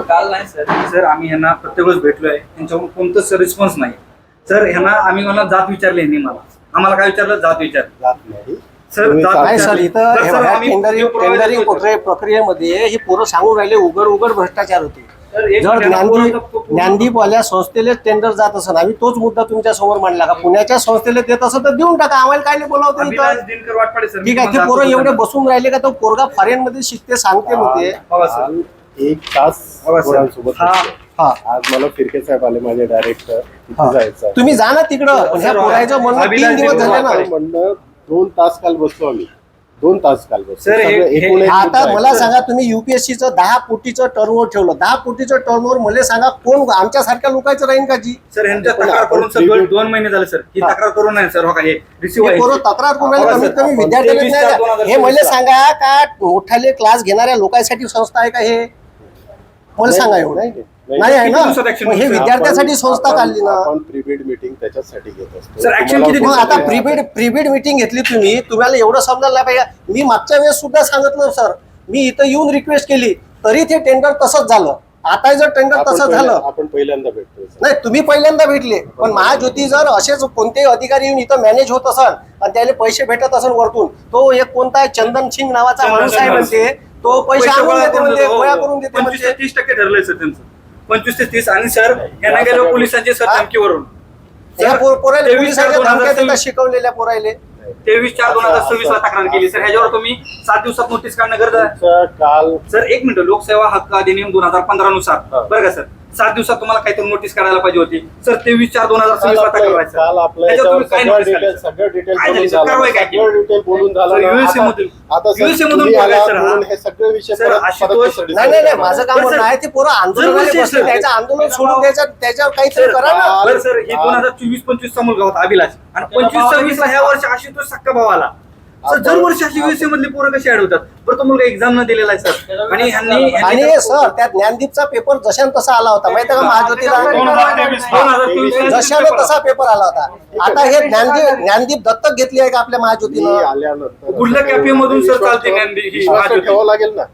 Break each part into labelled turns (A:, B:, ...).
A: काल नाही सर आम्ही यांना प्रत्येक वेळेस भेटलोय, त्यांच्याकडून कोणतंच रिस्पॉन्स नाही सर. यांना आम्ही मला जात विचारली, यांनी आम्हाला काय विचारलं, जात
B: नाही
A: सर.
C: नाही सर, इथं टेंडरिंग प्रक्रियेमध्ये ही पोरं सांगून राहिले उघड भ्रष्टाचार होते. जर ज्ञानदीपवाल्या संस्थेला टेंडर जात असं, आम्ही तोच मुद्दा तुमच्या समोर मांडला का पुण्याच्या संस्थेला देत असं तर देऊन टाका, आम्हाला काय नाही बोलावतं इथं. ठीक आहे, ते पोरं एवढे बसून राहिले का तो पोरगा फॉरेन मध्ये शिकते सांगते म्हणते.
B: 1 तास पोरांसोबत आज मला फिरके साहेब आले माझे डायरेक्टर, जायचं
C: तुम्ही जा ना तिकडं. ह्या पोराचं म्हणणं 3 दिवस झाले ना,
B: म्हणणं 2 तास काल बसलो आम्ही, 2 तास काल बसलो.
C: आता मला सांगा, तुम्ही युपीएससीचं 10 कोटीचं टर्नओव्हर ठेवलं, 10 कोटीचं टर्नओव्हर मला सांगा कोण आमच्यासारख्या लोकांचं राहील का जी?
A: सर यांच्या तक्रार करून सर 2 महिने झाले सर, ही तक्रार करून नाही सर. हो का, हे रिसिव्ह
C: पोरं तक्रार करून राहिले, कमीत कमी विद्यार्थ्यांना हे मला सांगा का मोठाले क्लास घेणाऱ्या लोकांसाठी संस्था आहे का हे? मला सांगा. एवढं नाही आहे ना, हे विद्यार्थ्यासाठी संस्था काढली ना.
B: आपण प्रीबिड मीटिंग त्याच्यासाठी घेत असतो
A: सर. ऍक्शन किती?
C: मग आता प्रीबिड मीटिंग घेतली तुम्ही, तुम्हाला एवढं समजायला नाही पाहिजे. मी मागच्या वेळेस सुद्धा सांगितलं सर, मी इथं येऊन रिक्वेस्ट केली तरी ते टेंडर तसंच झालं. आता जर टेंडर तसं झालं,
B: आपण पहिल्यांदा भेटतो.
C: नाही तुम्ही पहिल्यांदा भेटले, पण महाज्योती जर असेच कोणतेही अधिकारी येऊन इथं मॅनेज होत असन आणि त्याला पैसे भेटत असन वरतून, तो एक कोणता चंदन सिंग नावाचा माणूस आहे म्हणते, तो पैसे आणून देते म्हणजे गोळा करून देते म्हणजे.
A: 25 ते 30% ठरलंय सर त्यांचं, 25 ते 30. आणि सर यांना गेलो पोलिसांचे सर धमकीवरून.
C: पोरायले पोलिसांच्या धमक्या देतात शिकवलेल्या पोरायले.
A: 23/4/2026 ला तक्रार केली सर. ह्याच्यावर तुम्ही 7 दिवसात नोटीस काढणं गरजेचं आहे
B: काल.
A: सर 1 मिनिट, लोकसेवा हक्क अधिनियम 2015 नुसार बरं का सर, 7 दिवसात तुम्हाला काहीतरी नोटीस काढायला पाहिजे होती सर. 23/4/2026 ला तक्रार आहे सर.
B: सगळं डिटेल बोलून झालं. हे सगळे विषय
C: नाही माझं काम नाही, ते पोरं आंदोलनाला बसले, त्याचं आंदोलन सोडून द्यायचं, त्याच्यावर काहीतरी करा ना.
A: सर ही 2024-25 चा मुलगा होता अभिलाष, आणि 25-26 ला ह्या वर्षी आशुतोष सक्का भाव आला सर. दर वर्षी अशी युएसए मधली पोरं कशी ऍड होतात बरं? तो मुलगा एक्झाम न दिलेला आहे सर. आणि
C: सर त्यात ज्ञानदीपचा पेपर जशान तसा आला होता माहिती का महाज्योतीला, जशाने तसा पेपर आला होता. आता हे ज्ञानदीप दत्तक घेतली आहे का आपल्या महाज्योतीनं?
B: आल्यानंतर
A: कुठल्या कॅफे मधून सर चालते ज्ञानदीप?
B: ठेवावं लागेल ना,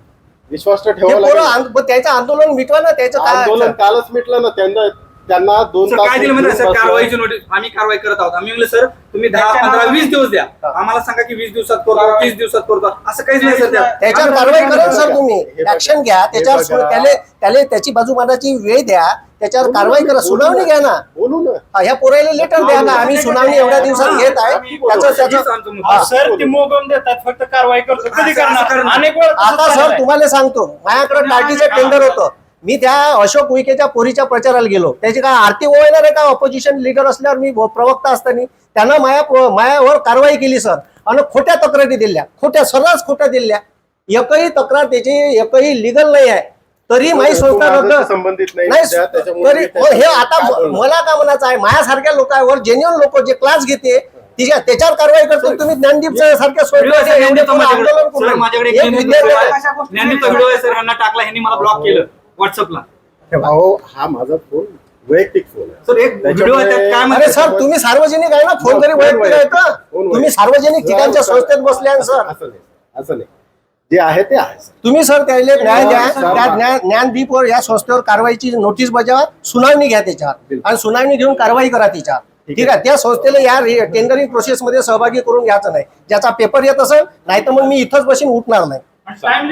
B: विश्वास तर ठेवावा लागेल.
C: त्याचं आंदोलन मिटवा ना, त्याचं
B: आंदोलन कालच मिटलं ना. त्यांना 2 तास
A: काय दिलं म्हणजे सर, कारवाईची नोटीस आम्ही कारवाई करत आहोत. आम्ही म्हणलं सर तुम्ही 10, 15, 20 दिवस द्या, आम्हाला सांगा की 20 दिवसात करतो, 30 दिवसात करतो, असं काहीच नाही सर.
C: त्याच्यावर कारवाई करा सर, तुम्ही ऍक्शन घ्या त्याच्यावर. त्याला त्याची बाजू मांडायची वेळ द्या, त्याच्यावर कारवाई करा, सुनावणी घ्या ना.
B: बोलू ना,
C: ह्या पोरायला लेटर द्या ना, आम्ही सुनावणी एवढ्या दिवसात घेत आहे.
D: सर ते मोगम देतात, फक्त कारवाई करतो. कधी करणार? अनेक वेळा
C: आता सर तुम्हाला सांगतो, माझ्याकडे टाटीचं टेंडर होतं, मी त्या अशोक उईकेच्या पोरीच्या प्रचाराला गेलो. त्याची काय आरती ओळणार आहे का? ऑपोजिशन लीडर असल्यावर मी प्रवक्ता असताना त्यानं मायावर कारवाई केली सर, आणि खोट्या तक्रारी दिल्या, सर्रास खोट्या दिल्या. एकही तक्रार त्याची एकही लिगल नाही आहे, तरी माझी संस्था रद्द
B: संबंधित नाही.
C: तरी हे आता मला काय म्हणायचं आहे, माझ्यासारख्या लोकांवर जेन्युअन लोक जे क्लास घेते त्याच्यावर कारवाई करतो. तुम्ही ज्ञानदीप सारख्या
A: टाकला, ह्यांनी मला ब्लॉक केलं व्हॉट्सअपला.
B: हा माझा फोन वैयक्तिक फोन आहे
A: सर. एक व्हिडिओ आहे त्यात काय
C: अरे सर, तुम्ही सार्वजनिक आहे ना, फोन तरी वैयक्तिक आहे का? तुम्ही सार्वजनिक ठिकाणच्या संस्थेत बसले सर.
B: असं नाही, जे आहे ते आहे.
C: तुम्ही सर त्याला न्याय द्या, त्या ज्ञानदीपवर या संस्थेवर कारवाईची नोटीस बजावा, सुनावणी घ्या त्याच्यावर, आणि सुनावणी घेऊन कारवाई करा त्याच्यावर. ठीक आहे, त्या संस्थेला या टेंडरिंग प्रोसेस मध्ये सहभागी करून घ्यायचं नाही. ज्याचा पेपर येत असेल, नाही तर मग मी इथंच बसून उठणार नाही.